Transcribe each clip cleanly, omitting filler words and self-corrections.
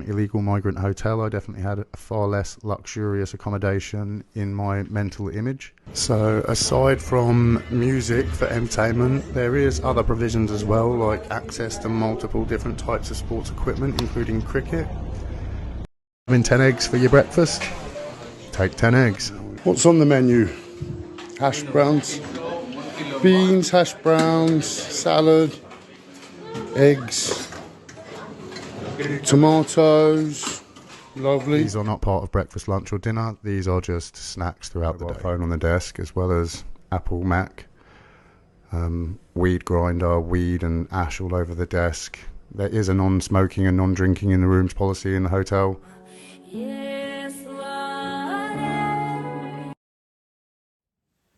illegal migrant hotel, I definitely had a far less luxurious accommodation in my mental image. So aside from music for entertainment, there is other provisions as well, like access to multiple different types of sports equipment, including cricket. Having 10 eggs for your breakfast? Take 10 eggs. What's on the menu? Hash browns, beans, hash browns, salad, eggs, tomatoes. Lovely. These are not part of breakfast, lunch or dinner. These are just snacks throughout the day. Phone on the desk, as well as Apple Mac, weed grinder, weed and ash all over the desk. There is a non-smoking and non-drinking in the rooms policy in the hotel.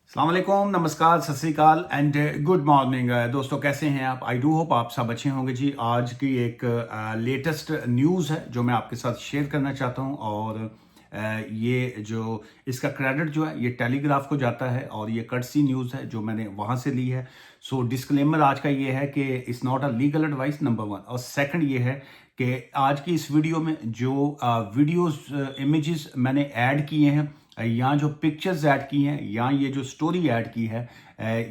अस्सलाम वालेकुम, नमस्कार, सत श्री अकाल and good morning दोस्तों, कैसे हैं आप? I do hope आप सब अच्छे होंगे जी। आज की एक लेटेस्ट न्यूज़ है जो मैं आपके साथ शेयर करना चाहता हूं और ये जो इसका क्रेडिट जो है ये टेलीग्राफ को जाता है और ये कर्टसी न्यूज़ है जो मैंने वहां से ली है। सो डिस्क्लेमर आज का ये है कि it's not a legal advice, number 1। और सेकंड ये है कि आज की इस वीडियो में जो वीडियोस इमेजेस मैंने ऐड किए हैं या जो पिक्चर्स ऐड की हैं या ये जो स्टोरी ऐड की है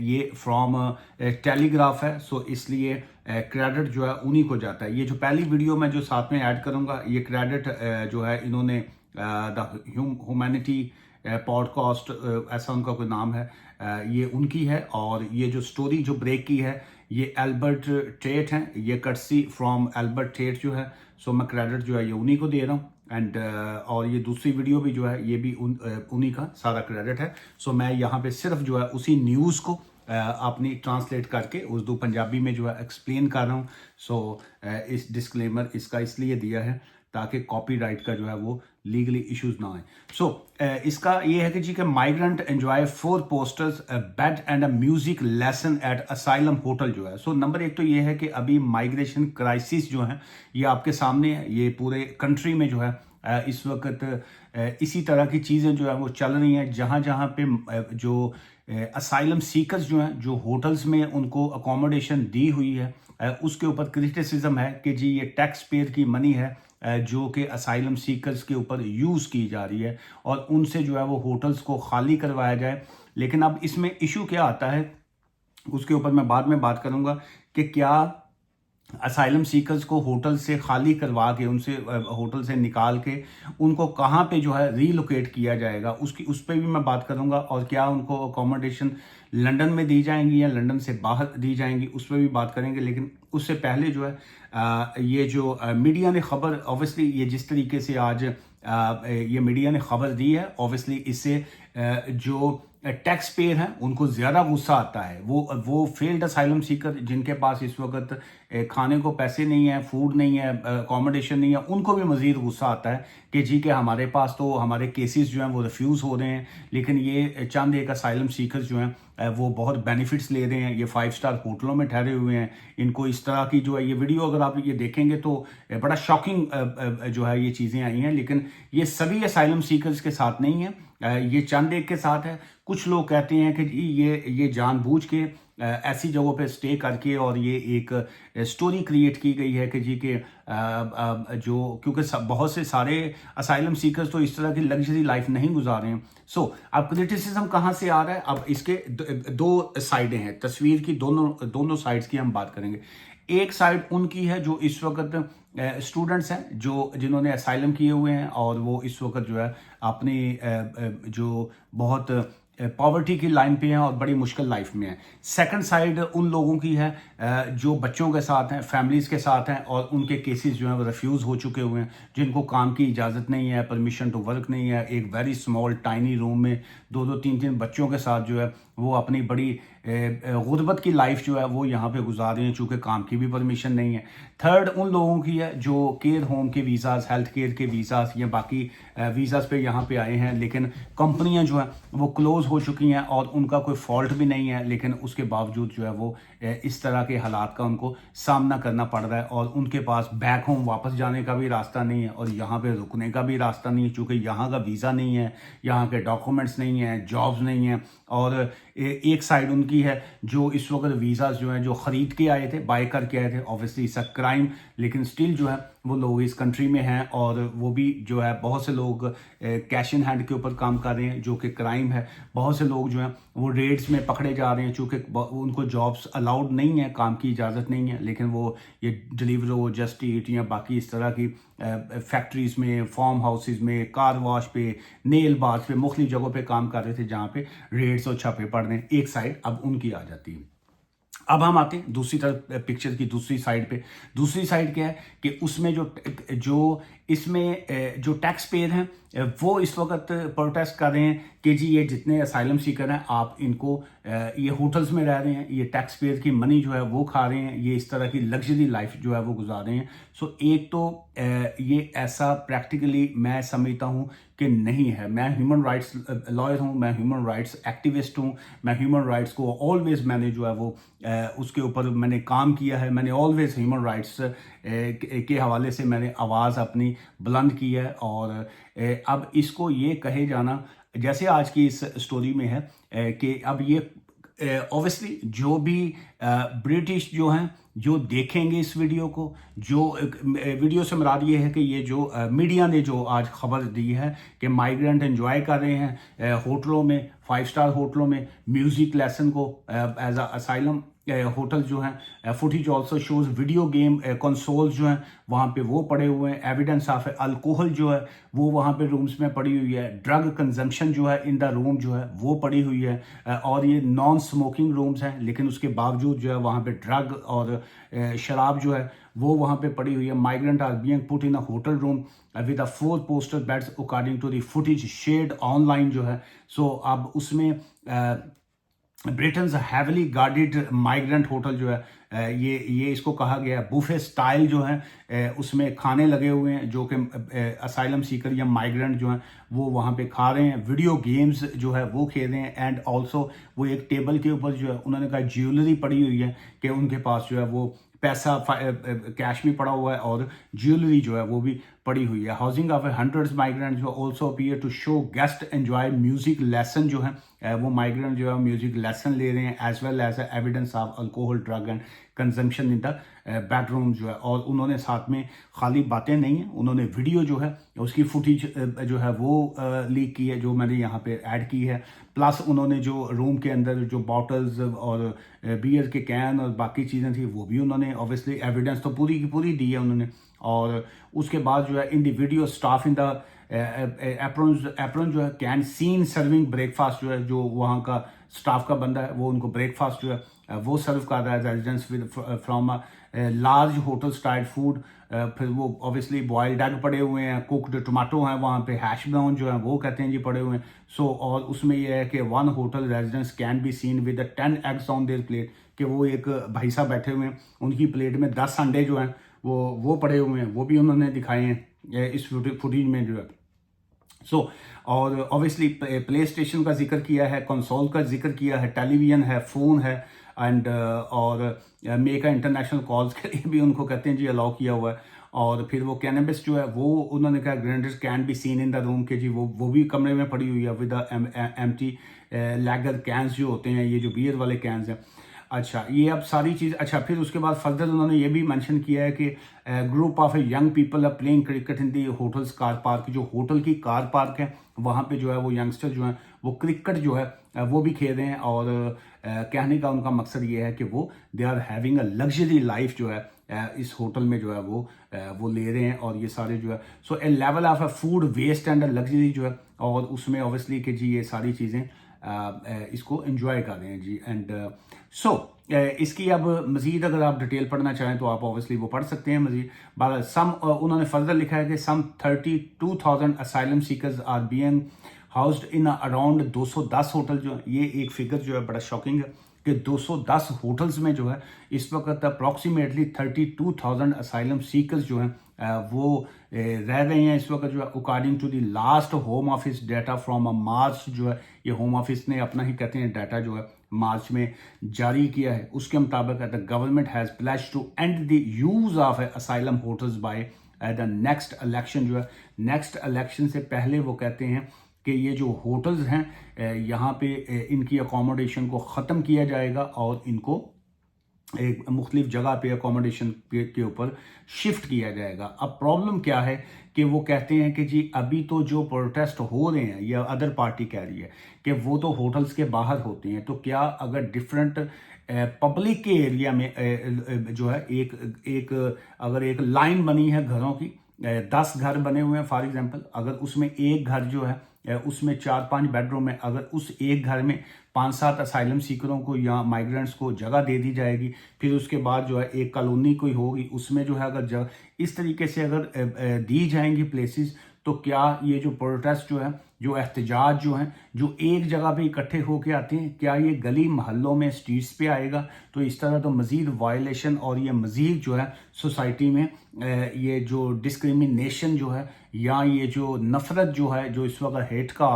ये फ्रॉम टेलीग्राफ है। सो इसलिए क्रेडिट जो है उन्हीं को जाता है। ये जो पहली वीडियो मैं जो साथ में ऐड करूंगा ये क्रेडिट जो है इन्होंने द ह्यूमैनिटी पॉडकास्ट, ऐसा उनका कोई नाम है, ये उनकी है। और ये जो स्टोरी जो ब्रेक की है ये एल्बर्ट टेट है, ये कर्टसी फ्रॉम एल्बर्ट टेट जो है। सो मैं क्रेडिट जो है ये उन्हीं को दे रहा हूँ एंड और ये दूसरी वीडियो भी जो है ये भी उन्हीं का सारा क्रेडिट है। सो मैं यहाँ पे सिर्फ जो है उसी न्यूज़ को अपनी ट्रांसलेट करके उर्दू पंजाबी में जो है एक्सप्लेन कर रहा हूँ। सो इस डिस्क्लेमर इसका इसलिए दिया है ताकि कॉपीराइट का जो है वो लीगली इश्यूज ना आए। सो इसका ये है कि जी कि migrant enjoy 4 posters, bed and a music lesson at asylum hotel जो है। सो नंबर 1 तो ये है कि अभी माइग्रेशन क्राइसिस जो है ये आपके सामने है। ये पूरे कंट्री में जो है इस वक्त इसी तरह की चीज़ें जो है वो चल रही हैं। जहाँ जहाँ पे जो असाइलम सीकर्स जो हैं जो होटल्स में उनको अकोमोडेशन दी हुई है उसके ऊपर क्रिटिसिज्म है कि जी ये टैक्स पेयर की मनी है जो कि असाइलम सीकर्स के ऊपर यूज़ की जा रही है और उनसे जो है वो होटल्स को खाली करवाया जाए। लेकिन अब इसमें इशू क्या आता है उसके ऊपर मैं बाद में बात करूंगा कि क्या असाइलम सीकर्स को होटल से खाली करवा के उनसे होटल से निकाल के उनको कहाँ पे जो है रीलोकेट किया जाएगा उस पर भी मैं बात करूंगा। और क्या उनको अकोमोडेशन लंदन में दी जाएंगी या लंदन से बाहर दी जाएंगी उस पर भी बात करेंगे। लेकिन उससे पहले जो है ये जो मीडिया ने खबर, ऑब्वियसली ये जिस तरीके से आज ये मीडिया ने खबर दी है, ऑब्वियसली इससे जो टैक्स पेयर हैं उनको ज़्यादा गुस्सा आता है। वो फेल्ड असाइलम सीकर जिनके पास इस वक्त खाने को पैसे नहीं है, फूड नहीं है, अकोमोडेशन नहीं है, उनको भी मज़ीद गुस्सा आता है कि जी कि हमारे पास तो हमारे केसेस जो हैं वो रिफ्यूज़ हो रहे हैं। लेकिन ये चंद एक असाइलम सीकर्स जो हैं वो बहुत बेनिफिट्स ले रहे हैं, ये 5 स्टार होटलों में ठहरे हुए हैं। इनको इस तरह की जो है ये वीडियो अगर आप ये देखेंगे तो बड़ा शॉकिंग जो है ये चीज़ें आई हैं। लेकिन ये सभी असाइलम सीकर्स के साथ नहीं है, ये चंद एक के साथ है। कुछ लोग कहते हैं कि ये जानबूझ के ऐसी जगहों पे स्टे करके और ये एक स्टोरी क्रिएट की गई है कि जी के जो क्योंकि बहुत से सारे असाइलम सीकर्स तो इस तरह की लग्जरी लाइफ नहीं गुजार रहे हैं। सो अब क्रिटिसिज्म कहाँ से आ रहा है? अब इसके दो साइडें हैं, तस्वीर की दोनों साइड्स की हम बात करेंगे। एक साइड उनकी है जो इस वक्त स्टूडेंट्स हैं जिन्होंने असाइलम किए हुए हैं और वो इस वक्त जो है अपनी जो बहुत पॉवर्टी की लाइन पे हैं और बड़ी मुश्किल लाइफ में है। सेकंड साइड उन लोगों की है जो बच्चों के साथ हैं, फैमिलीज़ के साथ हैं और उनके केसेस जो हैं वो रिफ्यूज़ हो चुके हुए हैं, जिनको काम की इजाज़त नहीं है, परमिशन टू वर्क नहीं है। एक वेरी स्मॉल टाइनी रूम में 2-2 3-3 बच्चों के साथ जो है वो अपनी बड़ी गुर्बत की लाइफ जो है वो यहाँ पे गुजार रहे हैं चूँकि काम की भी परमिशन नहीं है। थर्ड उन लोगों की है जो केयर होम के वीज़ाज़, हेल्थ केयर के वीज़ाज़ या बाकी वीज़ाज़ पे यहाँ पे आए हैं, लेकिन कंपनियाँ जो हैं वो क्लोज़ हो चुकी हैं और उनका कोई फॉल्ट भी नहीं है। लेकिन उसके बावजूद जो है वो इस तरह के हालात का उनको सामना करना पड़ रहा है और उनके पास बैक होम वापस जाने का भी रास्ता नहीं है और यहाँ पे रुकने का भी रास्ता नहीं है, चूँकि यहाँ का वीज़ा नहीं है, यहाँ के डॉक्यूमेंट्स नहीं है, जॉब्स नहीं है। और एक साइड उनकी है जो इस वक्त वीज़ा जो है जो ख़रीद के आए थे, बाय करके आए थे, ऑब्वियसली इट्स अ क्राइम, लेकिन स्टिल जो है वो लोग इस कंट्री में हैं और वो भी जो है बहुत से लोग कैश इन हैंड के ऊपर काम कर रहे हैं जो कि क्राइम है। बहुत से लोग जो हैं वो रेड्स में पकड़े जा रहे हैं चूँकि उनको जॉब्स अलाउड नहीं है, काम की इजाज़त नहीं है, लेकिन वो ये डिलीवरो, जस्ट ईट या बाकी इस तरह की फैक्ट्रीज़ में, फार्म हाउसेज में, कार वॉश पे, नेल बार्स पे, मुख्तलिफ जगहों पे काम कर रहे थे जहाँ पे रेड्स और छापे पड़ रहे हैं। एक साइड अब उनकी आ जाती है। अब हम आते हैं दूसरी तरफ, पिक्चर की दूसरी साइड पे। दूसरी साइड क्या है कि उसमें जो इसमें जो टैक्स पेयर हैं वो इस वक्त प्रोटेस्ट कर रहे हैं कि जी ये जितने असाइलम सीकर हैं आप इनको ये होटल्स में रह रहे हैं, ये टैक्स पेयर की मनी जो है वो खा रहे हैं, ये इस तरह की लग्जरी लाइफ जो है वो गुजार रहे हैं। सो एक तो ये ऐसा प्रैक्टिकली मैं समझता हूँ कि नहीं है। मैं ह्यूमन राइट्स लॉयर हूँ, मैं ह्यूमन राइट्स एक्टिविस्ट हूँ, मैं ह्यूमन राइट्स को ऑलवेज मैंने जो है वो उसके ऊपर मैंने काम किया है। मैंने ऑलवेज ह्यूमन राइट्स के हवाले से मैंने आवाज़ अपनी बुलंद की है। और अब इसको ये कहे जाना जैसे आज की इस स्टोरी में है कि अब ये ऑब्वियसली जो भी ब्रिटिश जो हैं जो देखेंगे इस वीडियो को, जो वीडियो से मुराद ये है कि ये जो मीडिया ने जो आज खबर दी है कि माइग्रेंट एंजॉय कर रहे हैं होटलों में, 5 स्टार होटलों में म्यूज़िक लेसन को एज अ असाइलम होटल जो हैं। Footage also shows video game consoles जो हैं वहाँ पे वो पड़े हुए हैं। एविडेंस ऑफ अल्कोहल जो है वो वहाँ पे रूम्स में पड़ी हुई है। ड्रग कंजम्पशन जो है इन द रूम जो है वो पड़ी हुई है। और ये नॉन स्मोकिंग रूम्स हैं लेकिन उसके बावजूद जो है वहाँ पे ड्रग और शराब जो है वो वहाँ पे पड़ी हुई है। Migrant are being put in a hotel room with a 4 poster beds according to the footage shared online जो है। सो अब उसमें Britain's heavily guarded migrant hotel जो है ये इसको कहा गया है बुफे स्टाइल जो है उसमें खाने लगे हुए हैं जो कि असाइलम सीकर या माइग्रेंट जो हैं वो वहाँ पे खा रहे हैं। वीडियो गेम्स जो है वो खेल रहे हैं एंड ऑल्सो वो एक टेबल के ऊपर जो है उन्होंने कहा ज्वेलरी पड़ी हुई है कि उनके पास जो है वो पैसा कैश भी पड़ा हुआ है और ज्वेलरी जो है वो भी पड़ी हुई है। हाउसिंग ऑफ हंड्रेड्स माइग्रेंट जो also appear to show guest enjoy music lesson जो है वो माइग्रेंट जो है म्यूजिक लेसन ले रहे हैं as well as evidence of alcohol drug and consumption in the bedroom जो है। और उन्होंने साथ में खाली बातें नहीं हैं, उन्होंने वीडियो जो है उसकी फुटेज जो है वो लीक की है जो मैंने यहाँ पे ऐड की है। प्लस उन्होंने जो रूम के अंदर जो बॉटल्स और बियर के कैन और बाकी चीज़ें थी वो भी उन्होंने ऑब्वियसली एविडेंस तो पूरी की पूरी दी है उन्होंने। और उसके बाद जो है in the video staff in the apron जो है कैन सीन सर्विंग ब्रेकफास्ट जो है जो वहाँ का स्टाफ का बंदा है वो उनको ब्रेकफास्ट जो है वो सर्व कर रहा है residents with from large hotel style food. फिर वो ऑब्वियसली बॉइल्ड एग पड़े हुए हैं, कुकड टमाटो हैं वहाँ पे, हैश ब्राउन जो है वो कहते हैं जी पड़े हुए हैं। सो और उसमें ये है कि 1 hotel residents can be seen with 10 eggs on their plate कि वो एक भाई साहब बैठे हुए हैं उनकी प्लेट में 10 अंडे जो हैं वो पड़े हुए हैं, वो भी उन्होंने दिखाए हैं इस फुटेज में जो है। सो और ऑब्वियसली प्ले स्टेशन का जिक्र किया है, कंसोल का जिक्र किया है, टेलीविजन है, फ़ोन है एंड और मेक इंटरनेशनल कॉल्स के लिए भी उनको कहते हैं जी अलाउ किया हुआ है। और फिर वो कैनबिस जो है वो उन्होंने कहा grenades can be seen in the room के जी वो भी कमरे में पड़ी हुई है विद एम्प्टी लैगर कैंस जो होते हैं ये जो बियर वाले कैंस हैं। अच्छा ये अब सारी चीज़ अच्छा फिर उसके बाद फर्दर उन्होंने ये भी मेंशन किया है कि group of young people are playing cricket in the hotel's car park, जो होटल की कार पार्क है वहाँ पे जो है वो यंगस्टर जो हैं वो क्रिकेट जो है वो भी खेल रहे हैं। और कहने का उनका मकसद ये है कि वो they are having a luxury life जो है इस होटल में जो है वो ले रहे हैं। और ये सारे जो है so a level of a food waste and a luxury जो है और उसमें ऑब्वियसली कि जी ये सारी चीज़ें इसको एंजॉय कर रहे हैं जी। एंड सो इसकी अब मज़ीद अगर आप डिटेल पढ़ना चाहें तो आप ऑब्वियसली वो पढ़ सकते हैं मज़ीद। सम उन्होंने फर्दर लिखा है कि some 32,000 asylum seekers are being housed in around 210 hotel जो है। ये एक फिगर जो है बड़ा शॉकिंग है कि 210 होटल्स में जो है इस वक्त अप्रॉक्सीमेटली 32,000 असाइलम सीकर्स जो हैं वो रह रहे हैं इस वक्त जो है according to the last home office data from March जो है ये होम ऑफिस ने अपना ही कहते हैं डाटा जो है मार्च में जारी किया है। उसके मुताबिक the government has pledged to end the use of asylum hotels by the next election जो है नेक्स्ट इलेक्शन से पहले वो कहते हैं कि ये जो होटल्स हैं यहाँ पे इनकी अकोमोडेशन को ख़त्म किया जाएगा और इनको एक मुख्तलिफ जगह पे अकोमोडेशन के ऊपर शिफ्ट किया जाएगा। अब प्रॉब्लम क्या है कि वो कहते हैं कि जी अभी तो जो प्रोटेस्ट हो रहे हैं या अदर पार्टी कह रही है कि वो तो होटल्स के बाहर होते हैं, तो क्या अगर डिफरेंट पब्लिक के एरिया में जो है अगर एक लाइन बनी है घरों की, 10 घर बने हुए हैं फॉर एग्जांपल, अगर उसमें एक घर जो है उसमें 4-5 बेडरूम है, अगर उस एक घर में 5-7 असाइलम सीकरों को या माइग्रेंट्स को जगह दे दी जाएगी, फिर उसके बाद जो है एक कॉलोनी कोई होगी उसमें जो है अगर जगह इस तरीके से अगर दी जाएंगी प्लेसेस, तो क्या ये जो प्रोटेस्ट जो है, जो एहतजाज जो है, जो एक जगह पे इकट्ठे होके आते हैं, क्या ये गली मोहल्लों में स्ट्रीट्स पे आएगा? तो इस तरह तो मज़ीद वायलेशन और ये मज़ीद जो है सोसाइटी में ये जो डिस्क्रिमिनेशन जो है या ये जो नफ़रत जो है, जो इस वक्त हेट का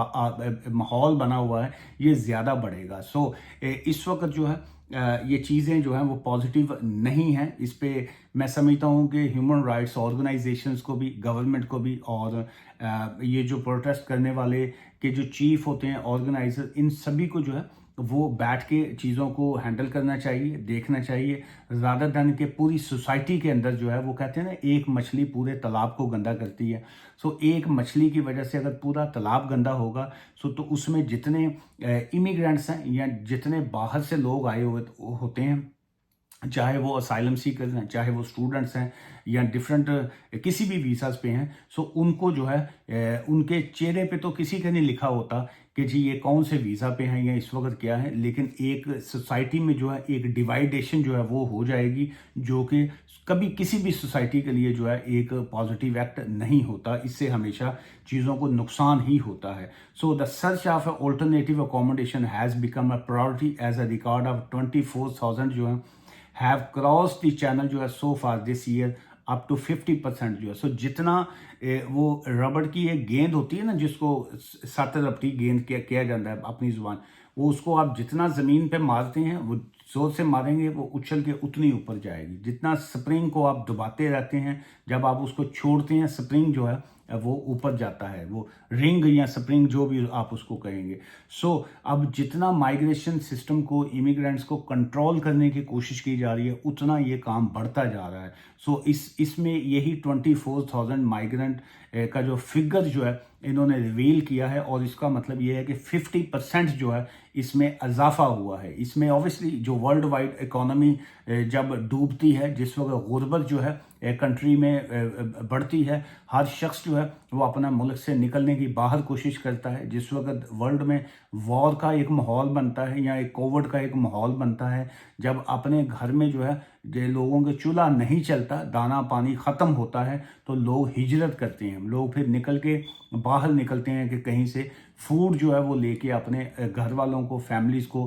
माहौल बना हुआ है, ये ज़्यादा बढ़ेगा। सो इस वक्त जो है ये चीज़ें जो हैं वो पॉजिटिव नहीं हैं। इस पे मैं समझता हूँ कि ह्यूमन राइट्स ऑर्गेनाइजेशंस को भी, गवर्नमेंट को भी, और ये जो प्रोटेस्ट करने वाले के जो चीफ होते हैं ऑर्गेनाइजर, इन सभी को जो है वो बैठ के चीज़ों को हैंडल करना चाहिए, देखना चाहिए, ज़्यादा धन के पूरी सोसाइटी के अंदर जो है वो कहते हैं ना, एक मछली पूरे तालाब को गंदा करती है। सो एक मछली की वजह से अगर पूरा तालाब गंदा होगा, सो तो उसमें जितने इमिग्रेंट्स हैं या जितने बाहर से लोग आए हुए होते हैं, चाहे वो असाइलम सीकर्स हैं, चाहे वो स्टूडेंट्स हैं या डिफरेंट किसी भी वीज़ाज पे हैं, सो उनको जो है उनके चेहरे पे तो किसी का नहीं लिखा होता कि जी ये कौन से वीज़ा पे हैं या इस वक्त क्या है, लेकिन एक सोसाइटी में जो है एक डिवाइडेशन जो है वो हो जाएगी, जो कि कभी किसी भी सोसाइटी के लिए जो है एक पॉजिटिव एक्ट नहीं होता। इससे हमेशा चीज़ों को नुकसान ही होता है। So the search of alternative accommodation has become a priority as a record of 24,000 जो है have crossed the channel जो है so far this year up to 50% जो है। सो जितना वो रबड़ की एक गेंद होती है ना, जिसको 7 रबड़ी गेंद किया जाता है अपनी जुबान, वो उसको आप जितना ज़मीन पे मारते हैं, वो जोर से मारेंगे, वो उछल के उतनी ऊपर जाएगी। जितना स्प्रिंग को आप दबाते रहते हैं, जब आप उसको छोड़ते हैं, स्प्रिंग जो है वो ऊपर जाता है, वो रिंग या स्प्रिंग जो भी आप उसको कहेंगे। सो अब जितना माइग्रेशन सिस्टम को, इमिग्रेंट्स को कंट्रोल करने की कोशिश की जा रही है, उतना ये काम बढ़ता जा रहा है। सो इसमें यही 24,000 माइग्रेंट का जो फिगर जो है इन्होंने रिवील किया है, और इसका मतलब ये है कि 50% जो है इसमें इजाफा हुआ है। इसमें ऑब्वियसली जो वर्ल्ड वाइड इकोनॉमी जब डूबती है, जिस वक्त गुर्बत जो है कंट्री में बढ़ती है, हर शख्स जो है वो अपना मुल्क से निकलने की बाहर कोशिश करता है। जिस वक्त वर्ल्ड में वॉर का एक माहौल बनता है या एक कोविड का एक माहौल बनता है, जब अपने घर में जो है लोगों के चूल्हा नहीं चलता, दाना पानी ख़त्म होता है, तो लोग हिजरत करते हैं। लोग फिर निकल के बाहर निकलते हैं कि कहीं से फूड जो है वो लेके अपने घर वालों को, फैमिलीज़ को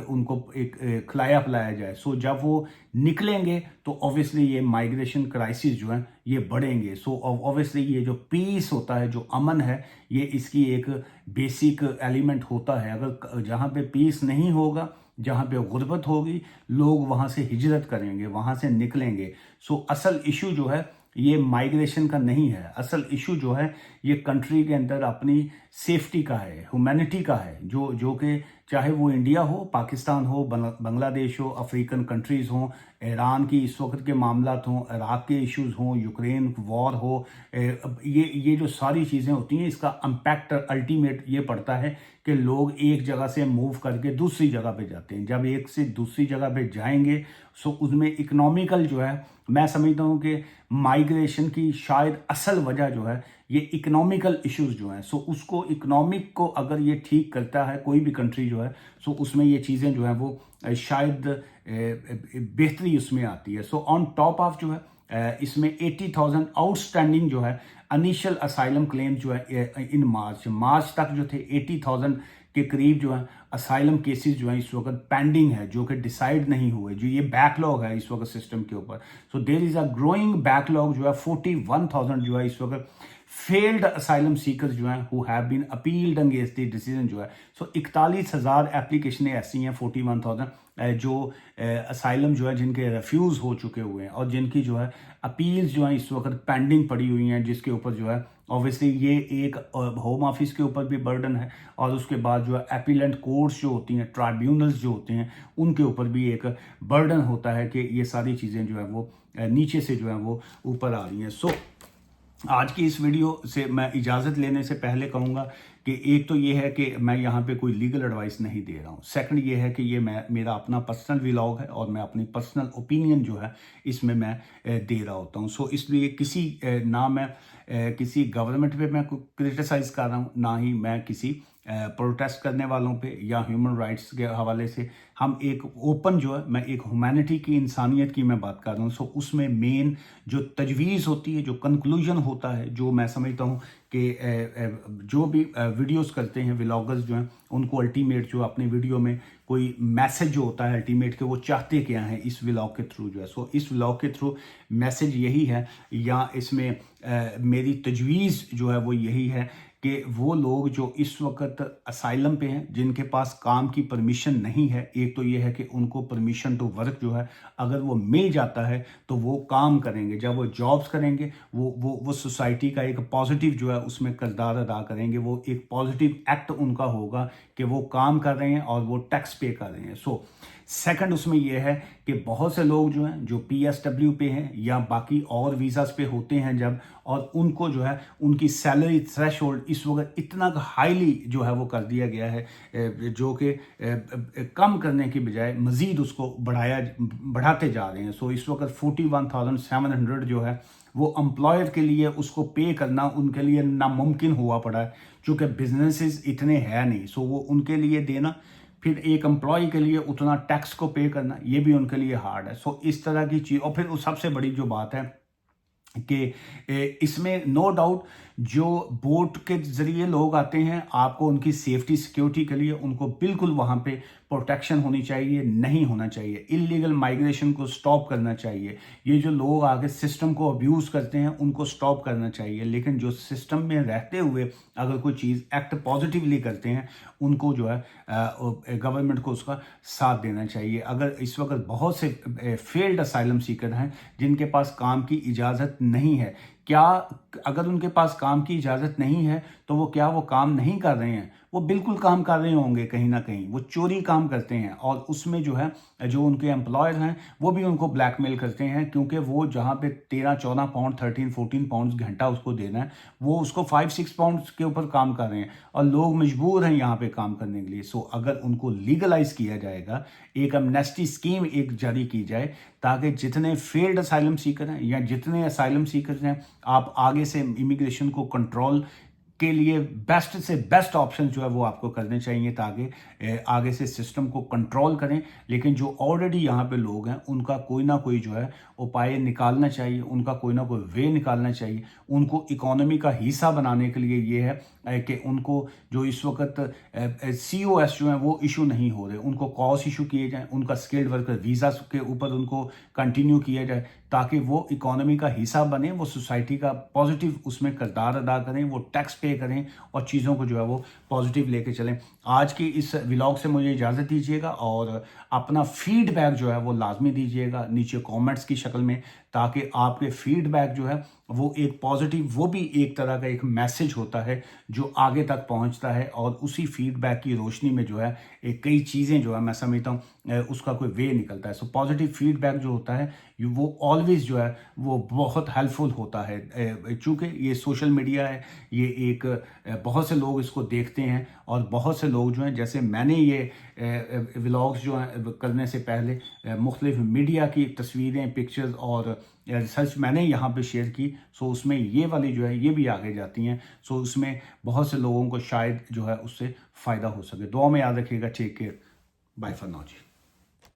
उनको खिलाया पिलाया जाए। सो जब वो निकलेंगे तो ऑब्वियसली ये माइग्रेशन क्राइसिस जो है ये बढ़ेंगे। सो ऑब्वियसली ये जो पीस होता है, जो अमन है, ये इसकी एक बेसिक एलिमेंट होता है। अगर जहाँ पे पीस नहीं होगा, जहाँ पे गुर्बत होगी, लोग वहाँ से हिजरत करेंगे, वहाँ से निकलेंगे। सो असल इशू जो है ये माइग्रेशन का नहीं है। असल इशू जो है ये कंट्री के अंदर अपनी सेफ्टी का है, ह्यूमैनिटी का है, जो कि चाहे वो इंडिया हो, पाकिस्तान हो, बांग्लादेश हो, अफ्रीकन कंट्रीज़ हों, ईरान की इस वक्त के मामलात हों, इराक के इश्यूज़ हों, यूक्रेन वॉर हो, ये जो सारी चीज़ें होती हैं, इसका इम्पैक्ट अल्टीमेट ये पड़ता है कि लोग एक जगह से मूव करके दूसरी जगह पे जाते हैं। जब एक से दूसरी जगह पे जाएंगे, सो उसमें इकोनॉमिकल जो है, मैं समझता हूँ कि माइग्रेशन की शायद असल वजह जो है ये इकोनॉमिकल इश्यूज जो हैं। सो उसको, इकोनॉमिक को अगर ये ठीक करता है कोई भी कंट्री जो है, सो उसमें ये चीज़ें जो हैं वो शायद बेहतरी उसमें आती है। सो ऑन टॉप ऑफ जो है इसमें 80,000 आउटस्टैंडिंग जो है इनिशियल असाइलम क्लेम जो है इन मार्च तक जो थे 80,000 के करीब जो है असाइलम केसेस जो है इस वक्त पेंडिंग है, जो कि डिसाइड नहीं हुए, जो ये बैकलॉग है इस वक्त सिस्टम के ऊपर। So there is a growing backlog जो है 41,000 जो है इस वक्त फेल्ड असाइलम सीकर्स जो हैं who have been appealed against the decision जो है, सो 41,000 एप्लीकेशनें ऐसी हैं, 41,000 जो असाइलम जो है जिनके रेफ्यूज़ हो चुके हुए हैं और जिनकी जो है अपील्स जो हैं इस वक्त पेंडिंग पड़ी हुई हैं, जिसके ऊपर जो है ऑब्वियसली ये एक होम ऑफिस के ऊपर भी बर्डन है और उसके बाद जो है अपीलेंट कोर्ट्स जो होती हैं, ट्राइब्यूनल्स जो होते हैं, उनके ऊपर भी एक बर्डन होता है कि ये सारी चीज़ें जो है वो नीचे से जो है वो ऊपर आ रही हैं। सो आज की इस वीडियो से मैं इजाज़त लेने से पहले कहूँगा कि एक तो ये है कि मैं यहाँ पे कोई लीगल एडवाइस नहीं दे रहा हूँ। सेकंड ये है कि ये मेरा अपना पर्सनल व्लॉग है और मैं अपनी पर्सनल ओपिनियन जो है इसमें मैं दे रहा होता हूँ। सो इसलिए ना मैं किसी गवर्नमेंट पे मैं क्रिटिसाइज़ कर रहा हूँ, ना ही मैं किसी प्रोटेस्ट करने वालों पे या ह्यूमन राइट्स के हवाले से। हम एक ओपन जो है, मैं एक ह्यूमैनिटी की, इंसानियत की मैं बात कर रहा हूँ। सो उसमें मेन जो तजवीज़ होती है, जो कंक्लूजन होता है, जो मैं समझता हूँ कि जो भी वीडियोस करते हैं व्लॉगर्स जो हैं, उनको अल्टीमेट जो अपने वीडियो में कोई मैसेज जो होता है अल्टीमेट के, वो चाहते क्या हैं इस व्लॉग के थ्रू जो है। सो इस व्लॉग के थ्रू मैसेज यही है, या इसमें मेरी तजवीज़ जो है वो यही है कि वो लोग जो इस वक्त असाइलम पे हैं, जिनके पास काम की परमिशन नहीं है, एक तो ये है कि उनको परमिशन टू वर्क जो है अगर वो मिल जाता है तो वो काम करेंगे। जब वो जॉब्स करेंगे वो सोसाइटी का एक पॉजिटिव जो है उसमें किरदार अदा करेंगे। वो एक पॉजिटिव एक्ट उनका होगा कि वो काम कर रहे हैं और वो टैक्स पे कर रहे हैं। सो सेकंड उसमें यह है कि बहुत से लोग जो हैं जो PSW पे हैं या बाकी और वीज़ास पे होते हैं जब, और उनको जो है उनकी सैलरी थ्रेशोल्ड इस वक्त इतना हाईली जो है वो कर दिया गया है, जो कि कम करने की बजाय मज़ीद उसको बढ़ाते जा रहे हैं। सो इस वक्त 41,700 जो है वो एम्प्लॉयर के लिए उसको पे करना उनके लिए नामुमकिन हुआ पड़ा है, चूँकि बिजनेसेस इतने हैं नहीं। सो वो उनके लिए देना, फिर एक एम्प्लॉय के लिए उतना टैक्स को पे करना, ये भी उनके लिए हार्ड है। सो इस तरह की चीज़, और फिर सबसे बड़ी जो बात है कि इसमें नो डाउट जो बोट के ज़रिए लोग आते हैं, आपको उनकी सेफ्टी सिक्योरिटी के लिए उनको बिल्कुल वहाँ पे प्रोटेक्शन होनी चाहिए, नहीं होना चाहिए। इलीगल माइग्रेशन को स्टॉप करना चाहिए। ये जो लोग आगे सिस्टम को अब्यूज़ करते हैं उनको स्टॉप करना चाहिए। लेकिन जो सिस्टम में रहते हुए अगर कोई चीज़ एक्ट पॉजिटिवली करते हैं, उनको जो है गवर्नमेंट को उसका साथ देना चाहिए। अगर इस वक्त बहुत से फेल्ड असाइलम सीकर हैं जिनके पास काम की इजाज़त नहीं है, क्या अगर उनके पास काम की इजाज़त नहीं है तो वो काम नहीं कर रहे हैं? वो बिल्कुल काम कर रहे होंगे, कहीं ना कहीं वो चोरी काम करते हैं और उसमें जो है जो उनके एम्प्लॉयर हैं वो भी उनको ब्लैकमेल करते हैं, क्योंकि वो जहाँ पे 13-14 पाउंड 13-14 पाउंड घंटा उसको देना है, वो उसको 5-6 पाउंड के ऊपर काम कर रहे हैं और लोग मजबूर हैं यहाँ पे काम करने के लिए। सो अगर उनको लीगलाइज किया जाएगा, एक एमनेस्टी स्कीम एक जारी की जाए, ताकि जितने फेल्ड असाइलम सीकर हैं या जितने असाइलम सीकर हैं, आप आगे से इमिग्रेशन को कंट्रोल के लिए बेस्ट से बेस्ट ऑप्शन जो है वो आपको करने चाहिए, ताकि आगे से सिस्टम को कंट्रोल करें। लेकिन जो ऑलरेडी यहाँ पे लोग हैं उनका कोई ना कोई जो है उपाय निकालना चाहिए, उनका कोई ना कोई वे निकालना चाहिए। उनको इकोनॉमी का हिस्सा बनाने के लिए ये है कि उनको जो इस वक्त COS जो है वो इशू नहीं हो रहे, उनको कॉस इशू किए जाएँ, उनका स्किल्ड वर्कर वीज़ा के ऊपर उनको कंटिन्यू किया जाए, ताकि वो इकोनॉमी का हिस्सा बने, वो सोसाइटी का पॉजिटिव उसमें किरदार अदा करें, वो टैक्स पे करें और चीज़ों को जो है वो पॉजिटिव लेके चलें। आज की इस व्लॉग से मुझे इजाज़त दीजिएगा और अपना फीडबैक जो है वो लाजमी दीजिएगा नीचे कमेंट्स की शक्ल में, ताकि आपके फीडबैक जो है वो एक पॉजिटिव, वो भी एक तरह का एक मैसेज होता है जो आगे तक पहुंचता है, और उसी फीडबैक की रोशनी में जो है कई चीज़ें जो है मैं समझता हूँ उसका कोई वे निकलता है। सो पॉजिटिव फीडबैक जो होता है वो ऑलवेज जो है वो बहुत हेल्पफुल होता है। चूँकि ये सोशल मीडिया है, ये एक बहुत से लोग इसको देखते हैं और बहुत से लोग जो हैं, जैसे मैंने ये व्लॉग्स जो हैं करने से पहले मुख्तलिफ मीडिया की तस्वीरें, पिक्चर्स और रिसर्च मैंने यहाँ पे शेयर की। सो उसमें ये वाली जो है ये भी आगे जाती हैं। सो उसमें बहुत से लोगों को शायद जो है उससे फ़ायदा हो सके। दुआ में याद रखिएगा। Take care, bye for now ji.